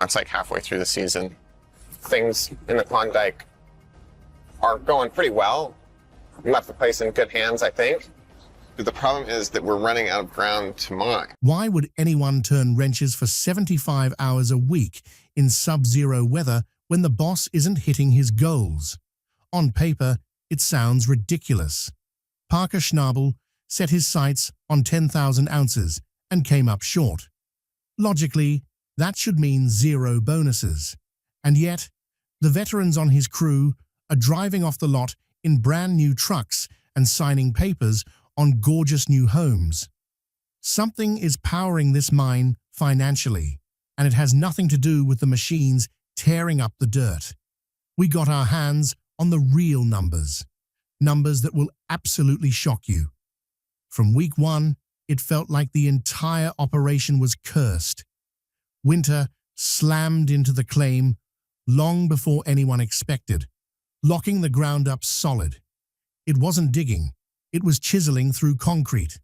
That's like halfway through the season. Things in the Klondike are going pretty well. We left the place in good hands, I think. But the problem is that we're running out of ground to mine. Why would anyone turn wrenches for 75 hours a week in sub-zero weather when the boss isn't hitting his goals? On paper, it sounds ridiculous. Parker Schnabel set his sights on 10,000 ounces and came up short. Logically, that should mean zero bonuses. And yet, the veterans on his crew are driving off the lot in brand new trucks and signing papers on gorgeous new homes. Something is powering this mine financially, and it has nothing to do with the machines tearing up the dirt. We got our hands on the real numbers, numbers that will absolutely shock you. From week one, it felt like the entire operation was cursed. Winter slammed into the claim long before anyone expected, locking the ground up solid. It wasn't digging, it was chiseling through concrete.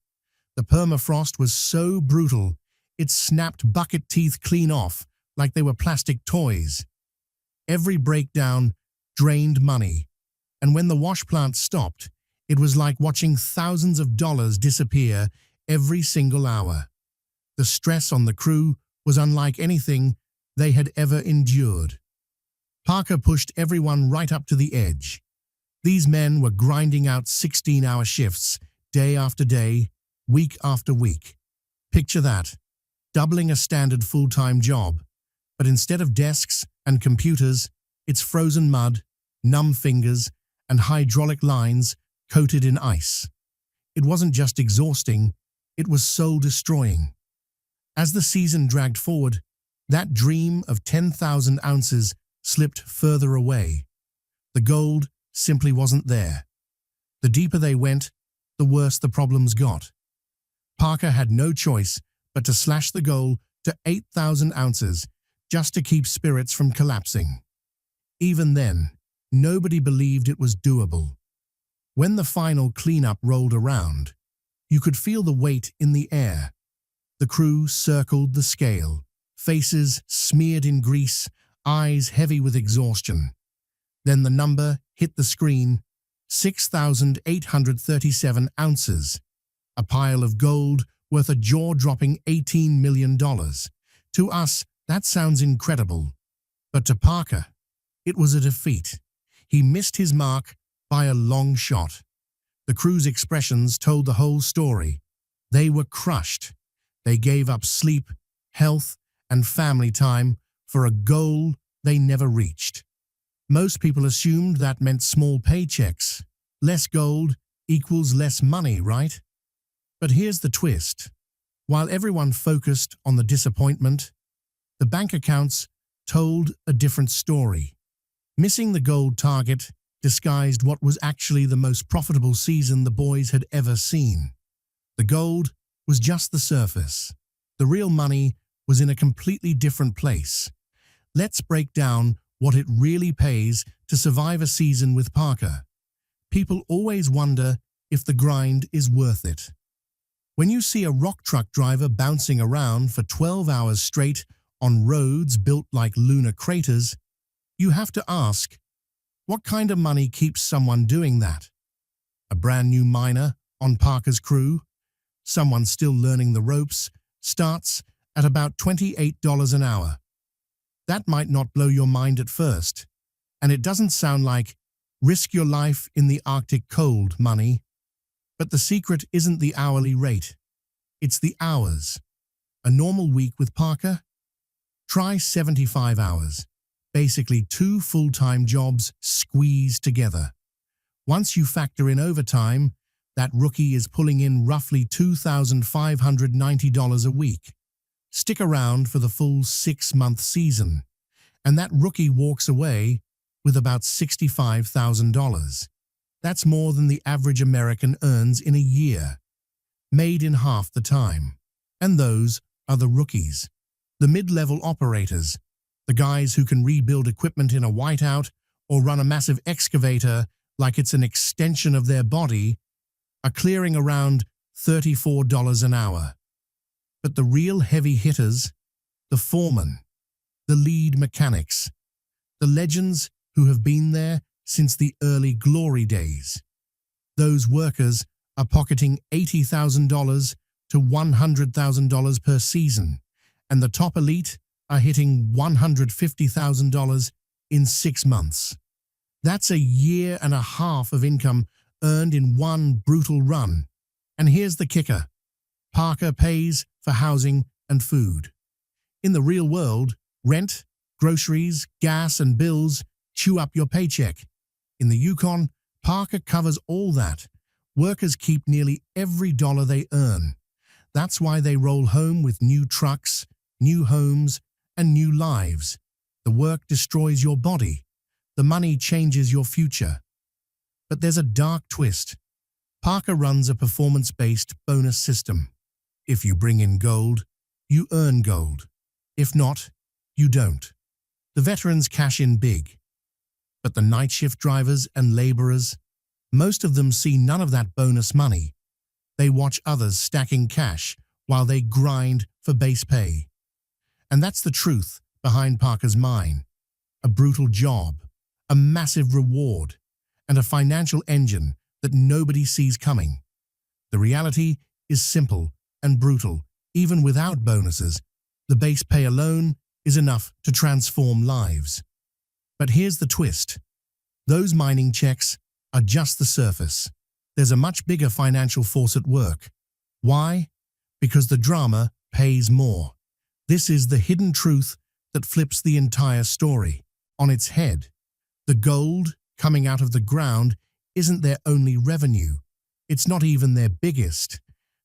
The permafrost was so brutal, it snapped bucket teeth clean off like they were plastic toys. Every breakdown drained money, and when the wash plant stopped, it was like watching thousands of dollars disappear every single hour. The stress on the crew was unlike anything they had ever endured. Parker pushed everyone right up to the edge. These men were grinding out 16-hour shifts, day after day, week after week. Picture that, doubling a standard full-time job, but instead of desks and computers, it's frozen mud, numb fingers, and hydraulic lines coated in ice. It wasn't just exhausting, it was soul-destroying. As the season dragged forward, that dream of 10,000 ounces slipped further away. The gold simply wasn't there. The deeper they went, the worse the problems got. Parker had no choice but to slash the goal to 8,000 ounces just to keep spirits from collapsing. Even then, nobody believed it was doable. When the final cleanup rolled around, you could feel the weight in the air. The crew circled the scale, faces smeared in grease, eyes heavy with exhaustion. Then the number hit the screen, 6,837 ounces, a pile of gold worth a jaw-dropping $18 million. To us, that sounds incredible. But to Parker, it was a defeat. He missed his mark by a long shot. The crew's expressions told the whole story. They were crushed. They gave up sleep, health, and family time for a goal they never reached. Most people assumed that meant small paychecks. Less gold equals less money, right? But here's the twist. While everyone focused on the disappointment, the bank accounts told a different story. Missing the gold target disguised what was actually the most profitable season the boys had ever seen. The gold was just the surface. The real money was in a completely different place. Let's break down what it really pays to survive a season with Parker. People always wonder if the grind is worth it. When you see a rock truck driver bouncing around for 12 hours straight on roads built like lunar craters, you have to ask, what kind of money keeps someone doing that? A brand new miner on Parker's crew, someone still learning the ropes, starts at about $28 an hour. That might not blow your mind at first, and it doesn't sound like risk your life in the Arctic cold money. But the secret isn't the hourly rate. It's the hours. A normal week with Parker? Try 75 hours. Basically 2 full-time jobs squeezed together. Once you factor in overtime, that rookie is pulling in roughly $2,590 a week. Stick around for the full 6-month season, and that rookie walks away with about $65,000. That's more than the average American earns in a year, made in half the time. And those are the rookies, the mid-level operators, the guys who can rebuild equipment in a whiteout or run a massive excavator like it's an extension of their body, are clearing around $34 an hour. But the real heavy hitters, the foremen, the lead mechanics, the legends who have been there since the early glory days. Those workers are pocketing $80,000 to $100,000 per season, and the top elite are hitting $150,000 in 6 months. That's a year and a half of income earned in one brutal run. And here's the kicker. Parker pays for housing and food. In the real world, rent, groceries, gas, and bills chew up your paycheck. In the Yukon, Parker covers all that. Workers keep nearly every dollar they earn. That's why they roll home with new trucks, new homes, and new lives. The work destroys your body. The money changes your future. But there's a dark twist. Parker runs a performance-based bonus system. If you bring in gold, you earn gold. If not, you don't. The veterans cash in big. But the night shift drivers and laborers, most of them see none of that bonus money. They watch others stacking cash while they grind for base pay. And that's the truth behind Parker's mine. A brutal job, a massive reward, and a financial engine that nobody sees coming. The reality is simple and brutal. Even without bonuses, the base pay alone is enough to transform lives. But here's the twist. Those mining checks are just the surface. There's a much bigger financial force at work. Why? Because the drama pays more. This is the hidden truth that flips the entire story on its head. The gold coming out of the ground isn't their only revenue. It's not even their biggest.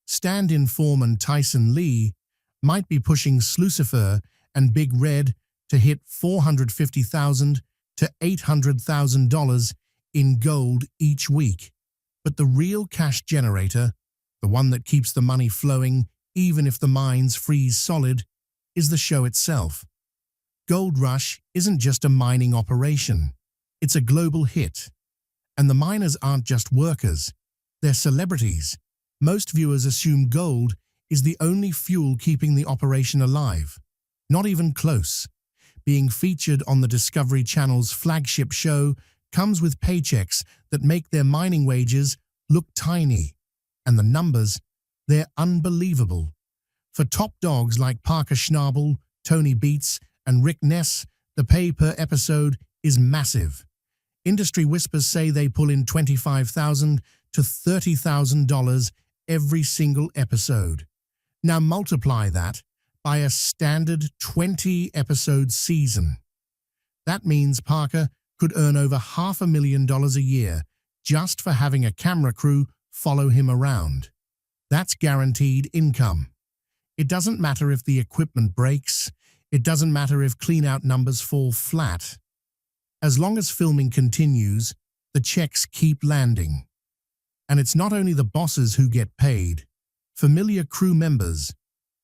Stand-in foreman Tyson Lee might be pushing Slucifer and Big Red to hit $450,000 to $800,000 in gold each week. But the real cash generator, the one that keeps the money flowing even if the mines freeze solid, is the show itself. Gold Rush isn't just a mining operation. It's a global hit. And the miners aren't just workers. They're celebrities. Most viewers assume gold is the only fuel keeping the operation alive. Not even close. Being featured on the Discovery Channel's flagship show comes with paychecks that make their mining wages look tiny. And the numbers, they're unbelievable. For top dogs like Parker Schnabel, Tony Beats, and Rick Ness, the pay per episode is massive. Industry whispers say they pull in $25,000 to $30,000 every single episode. Now multiply that by a standard 20-episode season. That means Parker could earn over $500,000 a year just for having a camera crew follow him around. That's guaranteed income. It doesn't matter if the equipment breaks. It doesn't matter if clean-out numbers fall flat. As long as filming continues, the checks keep landing. And it's not only the bosses who get paid. Familiar crew members,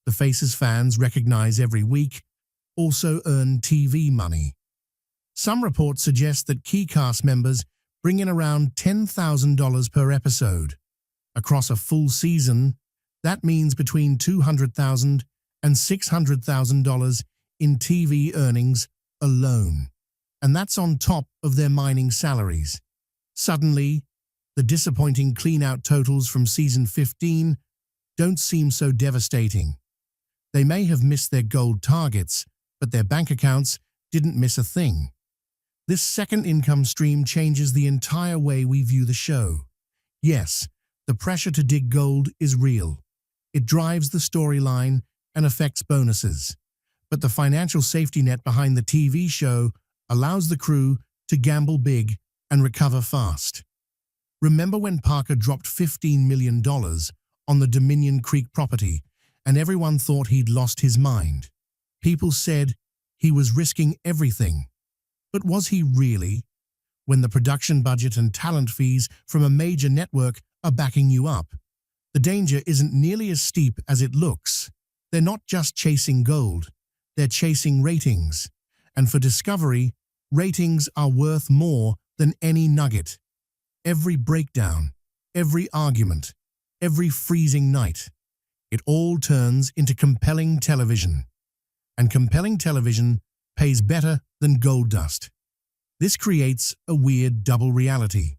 the faces fans recognize every week, also earn TV money. Some reports suggest that key cast members bring in around $10,000 per episode. Across a full season, that means between $200,000 and $600,000 in TV earnings alone. And that's on top of their mining salaries. Suddenly, the disappointing clean-out totals from season 15 don't seem so devastating. They may have missed their gold targets, but their bank accounts didn't miss a thing. This second income stream changes the entire way we view the show. Yes, the pressure to dig gold is real. It drives the storyline and affects bonuses. But the financial safety net behind the TV show allows the crew to gamble big and recover fast. Remember when Parker dropped $15 million on the Dominion Creek property and everyone thought he'd lost his mind? People said he was risking everything. But was he really? When the production budget and talent fees from a major network are backing you up, the danger isn't nearly as steep as it looks. They're not just chasing gold, they're chasing ratings. And for Discovery, ratings are worth more than any nugget. Every breakdown, every argument, every freezing night, it all turns into compelling television. And compelling television pays better than gold dust. This creates a weird double reality.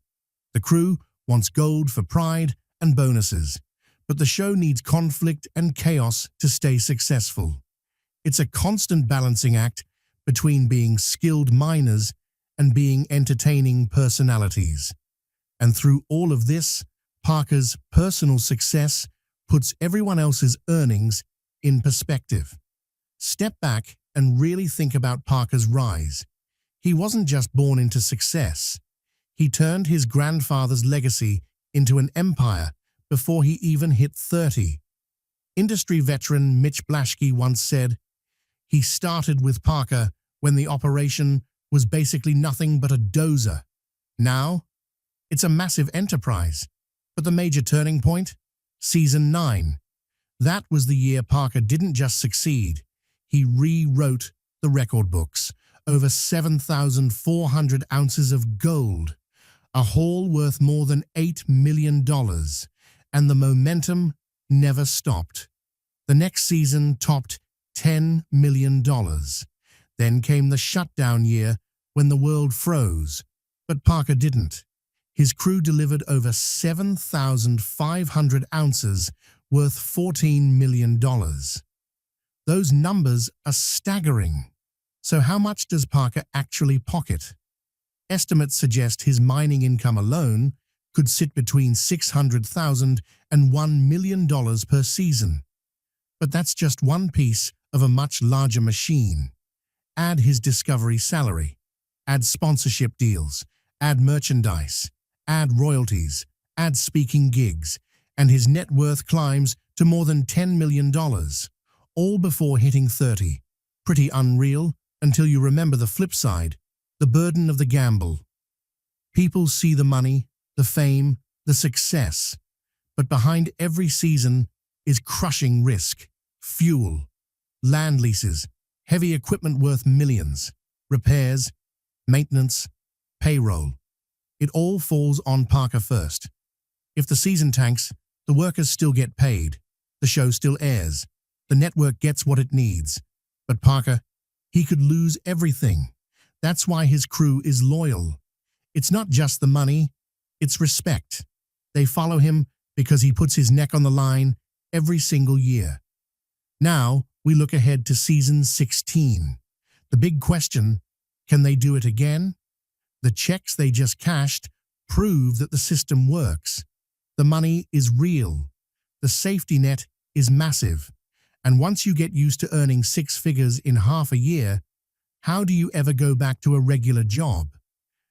The crew wants gold for pride and bonuses, but the show needs conflict and chaos to stay successful. It's a constant balancing act between being skilled miners and being entertaining personalities. And through all of this, Parker's personal success puts everyone else's earnings in perspective. Step back and really think about Parker's rise. He wasn't just born into success. He turned his grandfather's legacy into an empire before he even hit 30. Industry veteran Mitch Blaschke once said, "He started with Parker when the operation was basically nothing but a dozer. Now, it's a massive enterprise." But the major turning point? Season 9. That was the year Parker didn't just succeed. He rewrote the record books. Over 7,400 ounces of gold, a haul worth more than $8 million, and the momentum never stopped. The next season topped $10 million. Then came the shutdown year when the world froze, but Parker didn't. His crew delivered over 7,500 ounces worth $14 million. Those numbers are staggering. So how much does Parker actually pocket? Estimates suggest his mining income alone could sit between $600,000 and $1 million per season. But that's just one piece of a much larger machine. Add his discovery salary, add sponsorship deals, add merchandise, add royalties, add speaking gigs, and his net worth climbs to more than $10 million, all before hitting 30. Pretty unreal until you remember the flip side, the burden of the gamble. People see the money, the fame, the success, but behind every season is crushing risk, fuel, land leases, heavy equipment worth millions, repairs, maintenance, payroll. It all falls on Parker first. If the season tanks, the workers still get paid, the show still airs, the network gets what it needs. But Parker, he could lose everything. That's why his crew is loyal. It's not just the money, it's respect. They follow him because he puts his neck on the line every single year. Now, we look ahead to season 16. The big question, can they do it again? The checks they just cashed prove that the system works. The money is real. The safety net is massive. And once you get used to earning 6 figures in half a year, how do you ever go back to a regular job?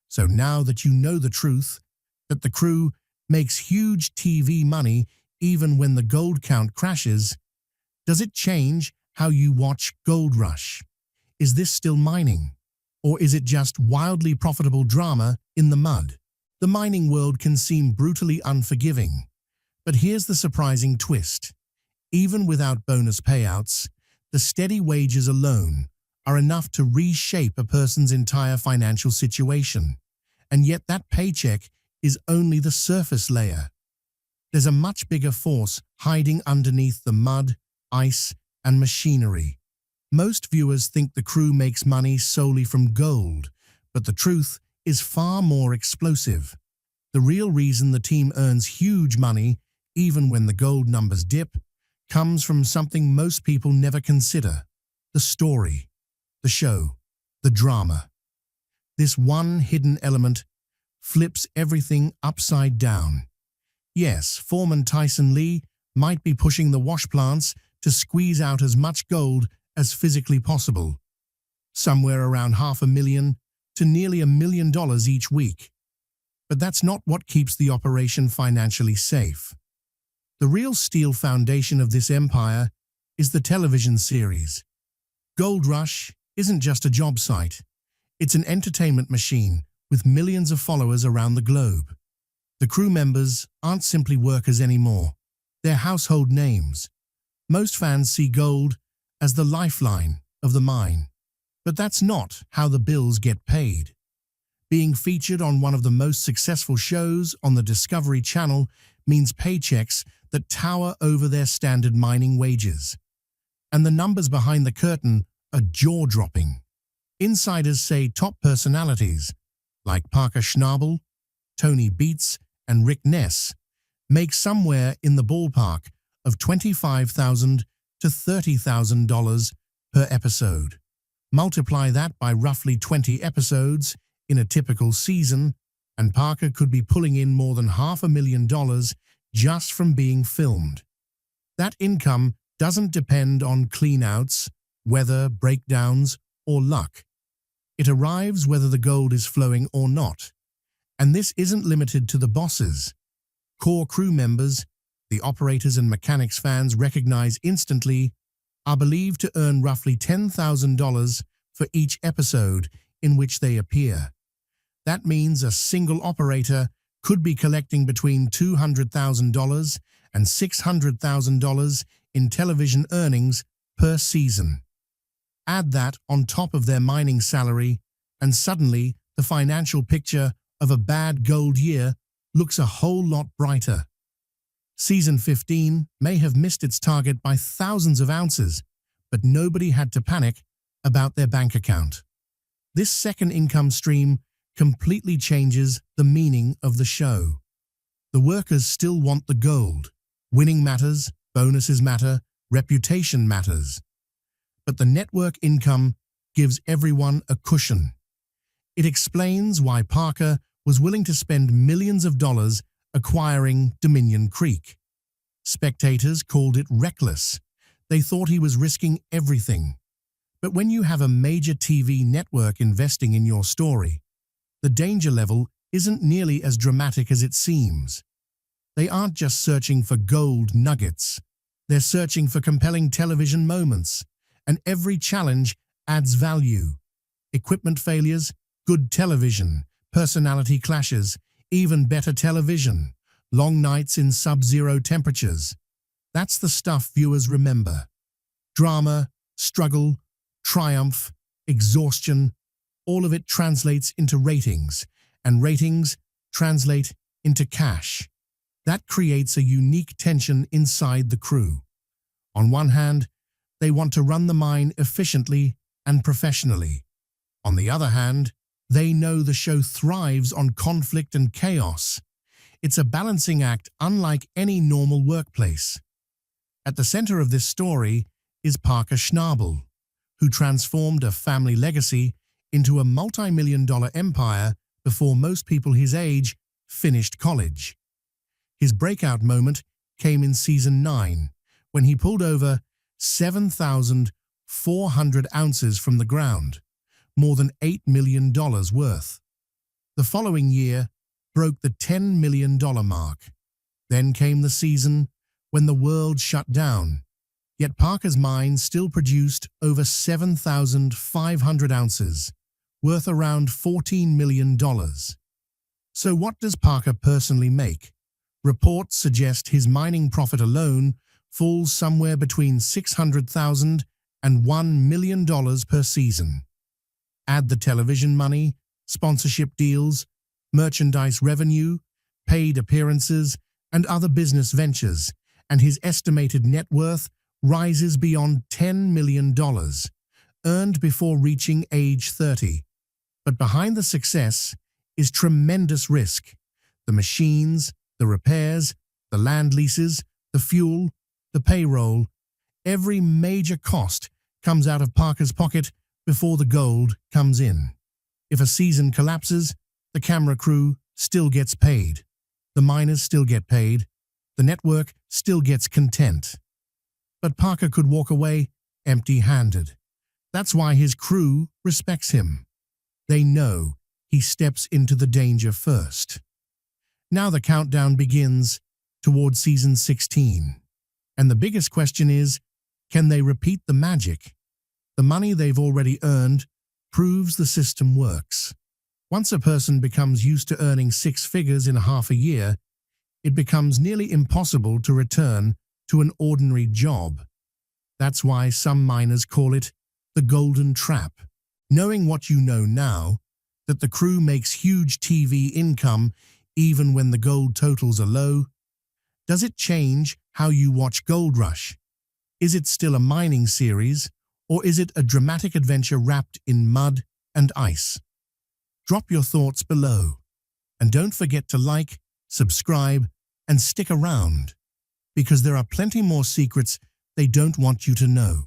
So now that you know the truth, that the crew makes huge TV money even when the gold count crashes, does it change how you watch Gold Rush? Is this still mining? Or is it just wildly profitable drama in the mud? The mining world can seem brutally unforgiving. But here's the surprising twist. Even without bonus payouts, the steady wages alone are enough to reshape a person's entire financial situation. And yet that paycheck is only the surface layer. There's a much bigger force hiding underneath the mud, ice, and machinery. Most viewers think the crew makes money solely from gold, but the truth is far more explosive. The real reason the team earns huge money, even when the gold numbers dip, comes from something most people never consider: the story, the show, the drama. This one hidden element flips everything upside down. Yes, foreman Tyson Lee might be pushing the wash plants to squeeze out as much gold as physically possible, somewhere around $500,000 to nearly $1 million each week. But that's not what keeps the operation financially safe. The real steel foundation of this empire is the television series. Gold Rush isn't just a job site. It's an entertainment machine with millions of followers around the globe. The crew members aren't simply workers anymore. They're household names. Most fans see gold as the lifeline of the mine. But that's not how the bills get paid. Being featured on one of the most successful shows on the Discovery Channel means paychecks that tower over their standard mining wages. And the numbers behind the curtain are jaw-dropping. Insiders say top personalities, like Parker Schnabel, Tony Beats, and Rick Ness, make somewhere in the ballpark of $25,000 to $30,000 per episode. Multiply that by roughly 20 episodes in a typical season, and Parker could be pulling in more than $500,000 just from being filmed. That income doesn't depend on cleanouts, weather, breakdowns, or luck. It arrives whether the gold is flowing or not. And this isn't limited to the bosses. Core crew members, the operators and mechanics fans recognize instantly, are believed to earn roughly $10,000 for each episode in which they appear. That means a single operator could be collecting between $200,000 and $600,000 in television earnings per season. Add that on top of their mining salary, and suddenly the financial picture of a bad gold year looks a whole lot brighter. Season 15 may have missed its target by thousands of ounces, but nobody had to panic about their bank account. This second income stream completely changes the meaning of the show. The workers still want the gold. Winning matters, bonuses matter, reputation matters. But the network income gives everyone a cushion. It explains why Parker was willing to spend millions of dollars acquiring Dominion Creek. Spectators called it reckless. They thought he was risking everything. But when you have a major TV network investing in your story, the danger level isn't nearly as dramatic as it seems. They aren't just searching for gold nuggets. They're searching for compelling television moments, and every challenge adds value. Equipment failures, good television, personality clashes, even better television, long nights in sub-zero temperatures. That's the stuff viewers remember. Drama, struggle, triumph, exhaustion, all of it translates into ratings, and ratings translate into cash. That creates a unique tension inside the crew. On one hand, they want to run the mine efficiently and professionally. On the other hand, they know the show thrives on conflict and chaos. It's a balancing act unlike any normal workplace. At the center of this story is Parker Schnabel, who transformed a family legacy into a multi-million-dollar empire before most people his age finished college. His breakout moment came in season 9, when he pulled over 7,400 ounces from the ground, more than $8 million worth. The following year broke the $10 million mark. Then came the season when the world shut down, yet Parker's mine still produced over 7,500 ounces, worth around $14 million. So what does Parker personally make? Reports suggest his mining profit alone falls somewhere between $600,000 and $1 million per season. Add the television money, sponsorship deals, merchandise revenue, paid appearances, and other business ventures, and his estimated net worth rises beyond $10 million, earned before reaching age 30. But behind the success is tremendous risk. The machines, the repairs, the land leases, the fuel, the payroll, every major cost comes out of Parker's pocket before the gold comes in. If a season collapses, the camera crew still gets paid. The miners still get paid. The network still gets content. But Parker could walk away empty-handed. That's why his crew respects him. They know he steps into the danger first. Now the countdown begins toward season 16. And the biggest question is, can they repeat the magic? The money they've already earned proves the system works. Once a person becomes used to earning 6 figures in half a year, it becomes nearly impossible to return to an ordinary job. That's why some miners call it the golden trap. Knowing what you know now, that the crew makes huge TV income even when the gold totals are low, does it change how you watch Gold Rush? Is it still a mining series, or is it a dramatic adventure wrapped in mud, and ice. Drop your thoughts below. And don't forget to like, subscribe, and stick around, because there are plenty more secrets they don't want you to know.